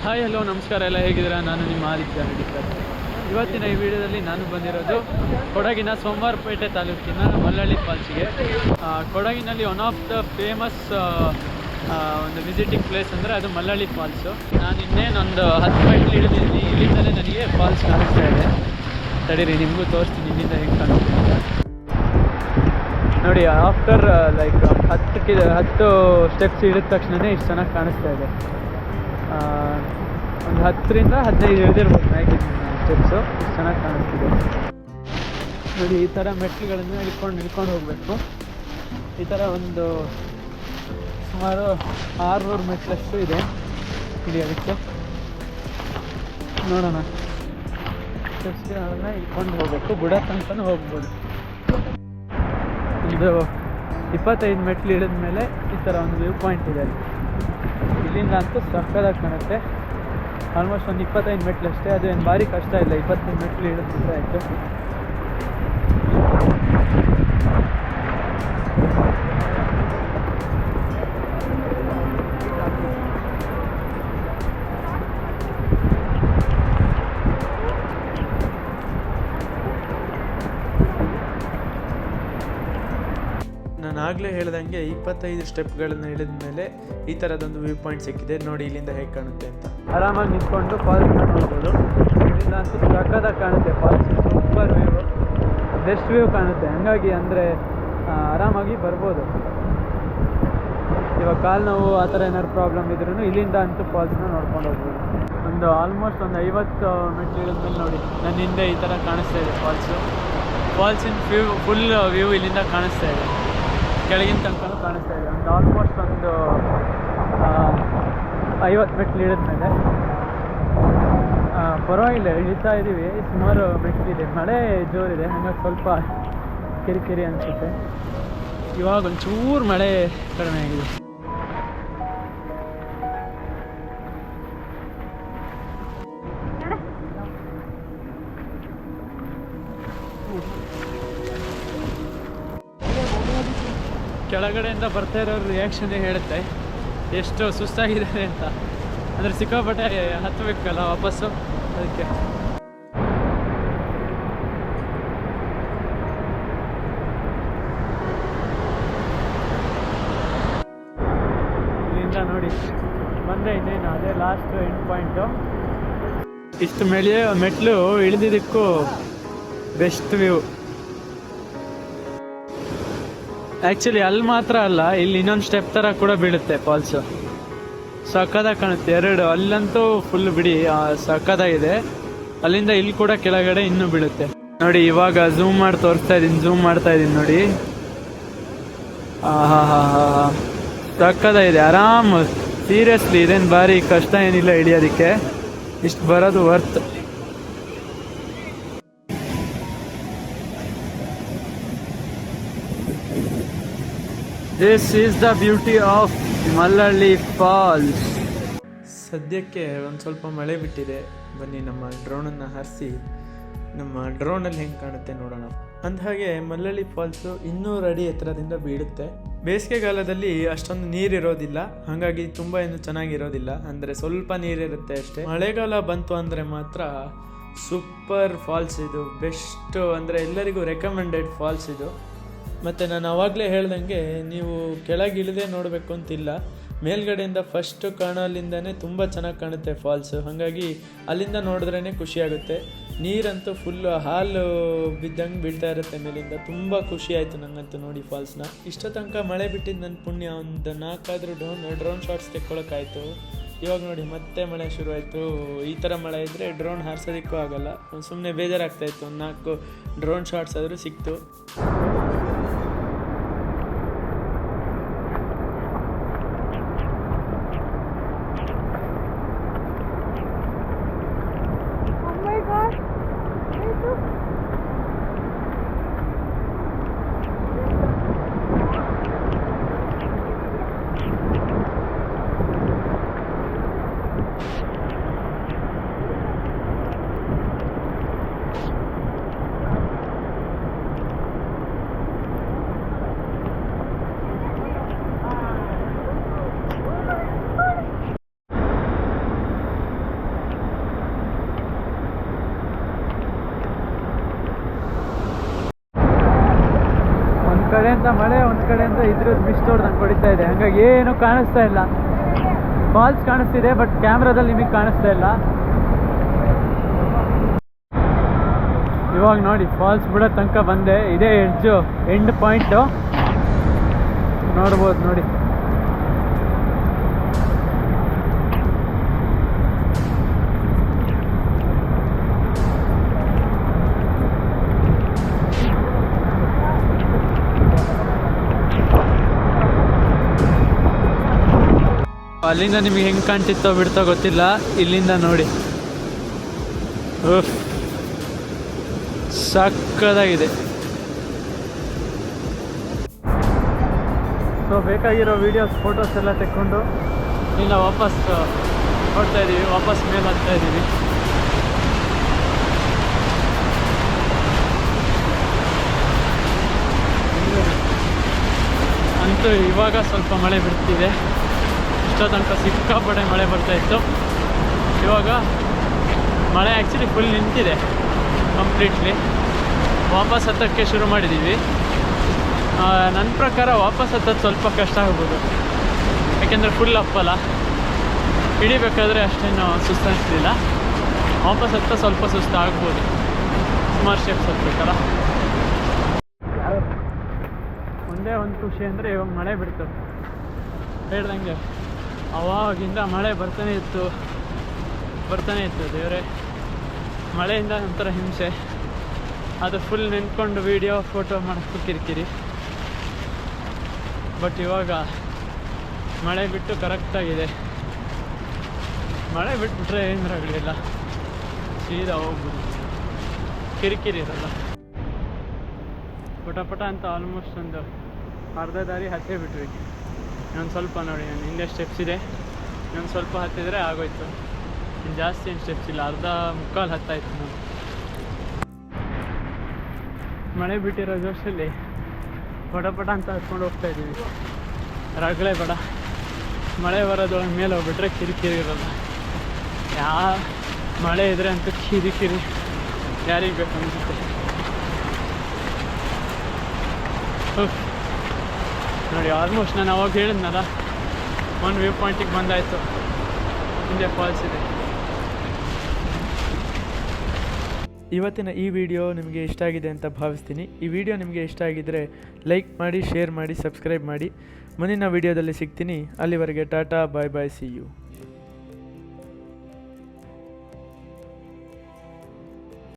Hi hello ನಮಸ್ಕಾರ, ಎಲ್ಲ ಹೇಗಿದ್ದೀರಾ? ನಾನು ನಿಮ್ಮ ಆದಿತ್ಯ ಹಿಡಿಕರ್. ಇವತ್ತಿನ ಈ ವಿಡಿಯೋದಲ್ಲಿ ನಾನು ಬಂದಿರೋದು ಕೊಡಗಿನ ಸೋಮವಾರಪೇಟೆ ತಾಲೂಕಿನ ಮಲ್ಲಳ್ಳಿ ಫಾಲ್ಸ್ಗೆ. ಕೊಡಗಿನಲ್ಲಿ ಒನ್ ಆಫ್ ದ ಫೇಮಸ್ ಒಂದು ವಿಸಿಟಿಂಗ್ ಪ್ಲೇಸ್ ಅಂದರೆ ಅದು ಮಲ್ಲಳ್ಳಿ ಫಾಲ್ಸು. ನಾನು ಇನ್ನೇನೊಂದು 10 ಮೆಟ್ಲು ಇಳಿದಿದ್ದೀನಿ. ಇಲ್ಲಿಂದಲೇ ನನಗೆ ಫಾಲ್ಸ್ ಕಾಣಿಸ್ತಾ ಇದೆ. ತಡೀರಿ, ನಿಮಗೂ ತೋರಿಸ್ತೀನಿ ಇಲ್ಲಿಂದ ಹೆಂಗೆ ಕಾಣಿಸ್ತಾ ಇದೆ ನೋಡಿ. ಆಫ್ಟರ್ ಲೈಕ್ 10 ಸ್ಟೆಪ್ಸ್ ಇಳಿದ ತಕ್ಷಣವೇ ಇಷ್ಟು ಚೆನ್ನಾಗಿ ಕಾಣಿಸ್ತಾ ಇದೆ. ಒಂದು 10ರಿಂದ 15 ಇಳಿದಿರ್ಬೋದು ಮ್ಯಾಗಿನ ಸ್ಟೆಪ್ಸು. ಇಷ್ಟು ಚೆನ್ನಾಗಿ ಕಾಣಿಸ್ತಿದೆ ನೋಡಿ. ಈ ಥರ ಮೆಟ್ಲುಗಳನ್ನು ಇಳ್ಕೊಂಡು ಹೋಗಬೇಕು. ಈ ಥರ ಒಂದು ಸುಮಾರು 600 ಮೆಟ್ಲಷ್ಟು ಇದೆ ಇಳಿಯೋದಕ್ಕೆ. ನೋಡೋಣ, ಸ್ಟೆಪ್ಸ್ಗಳನ್ನ ಇಳ್ಕೊಂಡು ಹೋಗಬೇಕು. ಬುಡ ತನಕನೂ ಹೋಗ್ಬೋದು. ಇದು 25 ಮೆಟ್ಲು ಇಳಿದ ಮೇಲೆ ಈ ಥರ ಒಂದು ವ್ಯೂ ಪಾಯಿಂಟ್ ಇದೆ. ಇಲ್ಲಿಂದ ಅಂತೂ ಸಕ್ಕದಾಗಿ ಕಾಣುತ್ತೆ. ಆಲ್ಮೋಸ್ಟ್ ಒಂದು 25 ಮೆಟ್ಲು ಅಷ್ಟೇ. ಅದು ಏನು ಭಾರಿ ಕಷ್ಟ ಇಲ್ಲ. 25 ಮೆಟ್ಲು ಇಳಿದ್ರೆ ಆಯಿತು. ನಾನು ಆಗಲೇ ಹೇಳ್ದಂಗೆ 25 ಸ್ಟೆಪ್ಗಳನ್ನು ಇಳಿದ ಮೇಲೆ ಈ ಥರದೊಂದು ವ್ಯೂ ಪಾಯಿಂಟ್ ಸಿಕ್ಕಿದೆ ನೋಡಿ. ಇಲ್ಲಿಂದ ಹೇಗೆ ಕಾಣುತ್ತೆ ಅಂತ ಆರಾಮಾಗಿ ನಿಂತ್ಕೊಂಡು ಫಾಲ್ಸ್ನ ನೋಡ್ಬೋದು. ಇಲ್ಲಿಂದ ಅಂತೂ ಸಕ್ಕದಾಗಿ ಕಾಣುತ್ತೆ falls. Super view, best view ಕಾಣುತ್ತೆ. ಹಂಗಾಗಿ ಅಂದರೆ ಆರಾಮಾಗಿ ಬರ್ಬೋದು. ಇವಾಗ ಕಾಲು ನೋವು ಆ ಥರ ಏನಾದ್ರು ಪ್ರಾಬ್ಲಮ್ ಇದ್ರೂ ಇಲ್ಲಿಂದ ಅಂತೂ ಫಾಲ್ಸ್ನ ನೋಡ್ಕೊಂಡು ಹೋಗ್ಬೋದು. ಒಂದು ಆಲ್ಮೋಸ್ಟ್ ಒಂದು 50 ಮೆಟ್ಲು ಇಳಿದ್ಮೇಲೆ ನೋಡಿ ನನ್ನ ಹಿಂದೆ ಈ ಥರ ಕಾಣಿಸ್ತಾ ಇದೆ ಫಾಲ್ಸು. ಫಾಲ್ಸಿನ ಫುಲ್ ವ್ಯೂ ಇಲ್ಲಿಂದ ಕಾಣಿಸ್ತಾ ಇದೆ. ಕೆಳಗಿನ ತನಕ ಕಾಣಿಸ್ತಾ ಇದೆ. ಒಂದು ಆಲ್ಮೋಸ್ಟ್ ಒಂದು 50 ಮೆಟ್ಲು ಇಳಿದ್ಮೇಲೆ ಪರವಾಗಿಲ್ಲ, ಇಳಿತಾ ಇದ್ದೀವಿ. ಸುಮಾರು ಮೆಟ್ಲಿದೆ. ಮಳೆ ಜೋರಿದೆ, ಹಾಗಾಗಿ ಸ್ವಲ್ಪ ಕಿರಿಕಿರಿ ಅನಿಸುತ್ತೆ. ಇವಾಗ ಒಂಚೂರು ಮಳೆ ಕಡಿಮೆ ಆಗಿದೆ. ಕೆಳಗಡೆಯಿಂದ ಬರ್ತಾ ಇರೋ ರಿಯಾಕ್ಷನ್ನೇ ಹೇಳುತ್ತೆ ಎಷ್ಟು ಸುಸ್ತಾಗಿದ್ದಾರೆ ಅಂತ. ಅಂದರೆ ಸಿಕ್ಕಾಪಟ್ಟೆ ಹತ್ತಬೇಕಲ್ಲ ವಾಪಸ್ಸು, ಅದಕ್ಕೆ. ಇಲ್ಲಿಂದ ನೋಡಿ ಬಂದರೆ ಇನ್ನೇನು ಅದೇ ಲಾಸ್ಟ್ ಎಂಡ್ ಪಾಯಿಂಟು. ಇಷ್ಟು ಮೆಟ್ಲು ಇಳಿದಿದ್ದಕ್ಕೂ ಬೆಸ್ಟ್ ವ್ಯೂ. ಆ್ಯಕ್ಚುಲಿ ಅಲ್ಲಿ ಮಾತ್ರ ಅಲ್ಲ, ಇಲ್ಲಿ ಇನ್ನೊಂದು ಸ್ಟೆಪ್ ಥರ ಕೂಡ ಬೀಳುತ್ತೆ ಫಾಲ್ಸು. ಸಕ್ಕದಾಗಿ ಕಾಣುತ್ತೆ. ಅಲ್ಲಂತೂ ಫುಲ್ ಬಿಡಿ ಸಕ್ಕದಾಗಿದೆ. ಅಲ್ಲಿಂದ ಇಲ್ಲಿ ಕೂಡ ಕೆಳಗಡೆ ಇನ್ನೂ ಬೀಳುತ್ತೆ ನೋಡಿ. ಇವಾಗ ಝೂಮ್ ಮಾಡಿ ಝೂಮ್ ಮಾಡ್ತಾ ಇದ್ದೀನಿ ನೋಡಿ. ಸಕ್ಕದಾಗಿದೆ. ಆರಾಮ್, ಸೀರಿಯಸ್ಲಿ ಇದೇನು ಭಾರಿ ಕಷ್ಟ ಏನಿಲ್ಲ ಇಳಿಯೋದಕ್ಕೆ. ಇಷ್ಟು ಬರೋದು worth. This is the beauty of Mallalli falls. ಸದ್ಯಕ್ಕೆ ಒಂದು ಸ್ವಲ್ಪ ಮಳೆ ಬಿಟ್ಟಿದೆ. ಬನ್ನಿ ನಮ್ಮ ಡ್ರೋನನ್ನು ಹಾರಿಸಿ ನಮ್ಮ ಡ್ರೋನಲ್ಲಿ ಹೆಂಗೆ ಕಾಣುತ್ತೆ ನೋಡೋಣ. ಅಂದಹಾಗೆ ಮಲ್ಲಳ್ಳಿ ಫಾಲ್ಸು 200 ಅಡಿ ಎತ್ತರದಿಂದ ಬೀಳುತ್ತೆ. ಬೇಸಿಗೆಗಾಲದಲ್ಲಿ ಅಷ್ಟೊಂದು ನೀರಿರೋದಿಲ್ಲ, ಹಾಗಾಗಿ ತುಂಬ ಏನು ಚೆನ್ನಾಗಿರೋದಿಲ್ಲ. ಅಂದರೆ ಸ್ವಲ್ಪ ನೀರಿರುತ್ತೆ ಅಷ್ಟೇ. ಮಳೆಗಾಲ ಬಂತು ಅಂದರೆ ಮಾತ್ರ ಸೂಪರ್ ಫಾಲ್ಸ್ ಇದು. ಬೆಸ್ಟ್, ಅಂದರೆ ಎಲ್ಲರಿಗೂ ರೆಕಮೆಂಡೆಡ್ ಫಾಲ್ಸ್ ಇದು. ಮತ್ತು ನಾನು ಆವಾಗಲೇ ಹೇಳ್ದಂಗೆ ನೀವು ಕೆಳಗಿಳಿದೇ ನೋಡಬೇಕು ಅಂತಿಲ್ಲ. ಮೇಲ್ಗಡೆಯಿಂದ ಫಸ್ಟ್ ಕಾಣೋಲ್ಲಿಂದನೇ ತುಂಬ ಚೆನ್ನಾಗಿ ಕಾಣುತ್ತೆ ಫಾಲ್ಸು. ಹಾಗಾಗಿ ಅಲ್ಲಿಂದ ನೋಡಿದ್ರೇ ಖುಷಿಯಾಗುತ್ತೆ. ನೀರಂತೂ ಫುಲ್ಲು ಹಾಲು ಬಿದ್ದಂಗೆ ಬೀಳ್ತಾ ಇರುತ್ತೆ ಮೇಲಿಂದ. ತುಂಬ ಖುಷಿ ಆಯಿತು ನನಗಂತೂ ನೋಡಿ ಫಾಲ್ಸ್ನ. ಇಷ್ಟೋ ತನಕ ಮಳೆ ಬಿಟ್ಟಿದ್ದು ನನ್ನ ಪುಣ್ಯ. ಒಂದು 4 ಆದರೂ ಡ್ರೋನ್ ಶಾಟ್ಸ್ ತೆಕ್ಕೊಳ್ಳೋಕ್ಕಾಯಿತು. ಇವಾಗ ನೋಡಿ ಮತ್ತೆ ಮಳೆ ಶುರುವಾಯಿತು. ಈ ಥರ ಮಳೆ ಇದ್ದರೆ ಡ್ರೋನ್ ಹಾರಿಸೋದಕ್ಕೂ ಆಗೋಲ್ಲ. ಸುಮ್ಮನೆ ಬೇಜಾರಾಗ್ತಾಯಿತ್ತು. ಒಂದು 4 ಡ್ರೋನ್ ಶಾಟ್ಸ್ ಆದರೂ ಸಿಕ್ತು. ಕಡೆಯಿಂದ ಮಳೆ, ಒಂದು ಕಡೆಯಿಂದ ಇದ್ರದ್ದು ಮಿಸ್ಟ್ ಹೊಡೆದಂಗೆ ಹೊಡಿತಾ ಇದೆ. ಹಂಗಾಗಿ ಏನು ಕಾಣಿಸ್ತಾ ಇಲ್ಲ. ಫಾಲ್ಸ್ ಕಾಣಿಸ್ತಿದೆ, ಬಟ್ ಕ್ಯಾಮ್ರಾದಲ್ಲಿ ನಿಮಗೆ ಕಾಣಿಸ್ತಾ ಇಲ್ಲ. ಇವಾಗ ನೋಡಿ ಫಾಲ್ಸ್ ಬಿಡೋ ತನಕ ಬಂದೆ. ಇದೇ ಎಂಡ್ ಪಾಯಿಂಟು ನೋಡ್ಬೋದು ನೋಡಿ. ಅಲ್ಲಿಂದ ನಿಮಗೆ ಹೆಂಗೆ ಕಾಣ್ತಿತ್ತೋ ಬಿಡ್ತೋ ಗೊತ್ತಿಲ್ಲ. ಇಲ್ಲಿಂದ ನೋಡಿ ಸಕ್ಕದಾಗಿದೆ. ಸೊ ಬೇಕಾಗಿರೋ ವೀಡಿಯೋಸ್, ಫೋಟೋಸ್ ಎಲ್ಲ ತೆಕ್ಕೊಂಡು ಇನ್ನು ವಾಪಸ್ ಹೊಡ್ತಾ ಇದ್ದೀವಿ, ವಾಪಸ್ ಮೇಲೆ ಹತ್ತಾ ಇದ್ದೀವಿ. ಅಂತೂ ಇವಾಗ ಸ್ವಲ್ಪ ಮಳೆ ಬಿಡ್ತಿದೆ. ಇಷ್ಟೋ ತನಕ ಸಿಕ್ಕಾಪಟ್ಟೆ ಮಳೆ ಬರ್ತಾಯಿತ್ತು. ಇವಾಗ ಮಳೆ ಆ್ಯಕ್ಚುಲಿ ಫುಲ್ ನಿಂತಿದೆ ಕಂಪ್ಲೀಟ್ಲಿ. ವಾಪಸ್ ಹತ್ತಕ್ಕೆ ಶುರು ಮಾಡಿದ್ದೀವಿ. ನನ್ನ ಪ್ರಕಾರ ವಾಪಸ್ ಹತ್ತೋದು ಸ್ವಲ್ಪ ಕಷ್ಟ ಆಗ್ಬೋದು, ಯಾಕೆಂದರೆ ಫುಲ್ ಅಪ್ಪಲ್ಲ. ಹಿಡಿಬೇಕಾದ್ರೆ ಅಷ್ಟೇನು ಸುಸ್ತು ಅನಿಸ್ಲಿಲ್ಲ. ವಾಪಸ್ ಹತ್ತ ಸ್ವಲ್ಪ ಸುಸ್ತು ಆಗ್ಬೋದು, ಸುಮಾರು ಸ್ಟೆಪ್ಸ್ ಹತ್ಬೇಕಲ್ಲ. ಒಂದೇ ಒಂದು ಖುಷಿ ಅಂದರೆ ಇವಾಗ ಮಳೆ ಬಿಡ್ತು. ಹೇಳ್ದಂಗೆ ಅವಾಗಿಂದ ಮಳೆ ಬರ್ತಾನೆ ಇತ್ತು ದೇವರೇ. ಮಳೆಯಿಂದ ಒಂಥರ ಹಿಂಸೆ. ಅದು ಫುಲ್ ನೆನ್ಕೊಂಡು ವೀಡಿಯೋ ಫೋಟೋ ಮಾಡೋಕ್ಕೂ ಕಿರಿಕಿರಿ. ಬಟ್ ಇವಾಗ ಮಳೆ ಬಿಟ್ಟು ಕರೆಕ್ಟಾಗಿದೆ. ಮಳೆ ಬಿಟ್ಬಿಟ್ರೆ ಏನು ಆಗಲಿಲ್ಲ, ಸೀದಾ ಹೋಗ್ಬೋದು, ಕಿರಿಕಿರಿ ಇರಲ್ಲ. ಪಟ ಅಂತ ಆಲ್ಮೋಸ್ಟ್ ಒಂದು ಅರ್ಧ ದಾರಿ ಹತ್ತೇ ಬಿಟ್ವಿ. ಇನ್ನೊಂದು ಸ್ವಲ್ಪ ನೋಡಿ, ನಾನು ಹಿಂದೆ ಸ್ಟೆಪ್ಸ್ ಇದೆ, ಇನ್ನೊಂದು ಸ್ವಲ್ಪ ಹತ್ತಿದ್ರೆ ಆಗೋಯ್ತು. ಜಾಸ್ತಿ ಏನು ಸ್ಟೆಪ್ಸ್ ಇಲ್ಲ, ಅರ್ಧ ಮುಕ್ಕಾಲು ಹತ್ತಾಯ್ತು ನಾನು. ಮಳೆ ಬಿಟ್ಟಿರೋ ಜೋಶಲ್ಲಿ ಪಟ ಅಂತ ಹತ್ಕೊಂಡು ಹೋಗ್ತಾ ಇದ್ದೀವಿ. ರಗಳೆ ಬೇಡ, ಮಳೆ ಬರೋದೊಳಗೆ ಮೇಲೆ ಹೋಗ್ಬಿಟ್ರೆ ಕಿರಿಕಿರಿ ಇರೋಲ್ಲ. ಮಳೆ ಇದ್ರೆ ಅಂತೂ ಕಿರಿಕಿರಿ ಯಾರಿಗೆ ಬೇಕು ಅನಿಸುತ್ತೆ. ನೋಡಿ ಆಲ್ಮೋಸ್ಟ್ ನಾನು ಅವಾಗ ಹೇಳಿದ್ನಲ್ಲ, ಒಂದು ವ್ಯೂ ಪಾಯಿಂಟಿಗೆ ಬಂದಾಯಿತು. ಹಿಂದೆ ಫಾಲ್ಸ್ ಇದೆ. ಇವತ್ತಿನ ಈ ವಿಡಿಯೋ ನಿಮಗೆ ಇಷ್ಟ ಆಗಿದೆ ಅಂತ ಭಾವಿಸ್ತೀನಿ. ಈ ವಿಡಿಯೋ ನಿಮಗೆ ಇಷ್ಟ ಆಗಿದ್ದರೆ ಲೈಕ್ ಮಾಡಿ, ಶೇರ್ ಮಾಡಿ, ಸಬ್ಸ್ಕ್ರೈಬ್ ಮಾಡಿ. ಮುಂದಿನ ವಿಡಿಯೋದಲ್ಲಿ ಸಿಗ್ತೀನಿ. ಅಲ್ಲಿವರೆಗೆ ಟಾಟಾ, ಬಾಯ್ ಬಾಯ್, ಸಿ ಯು.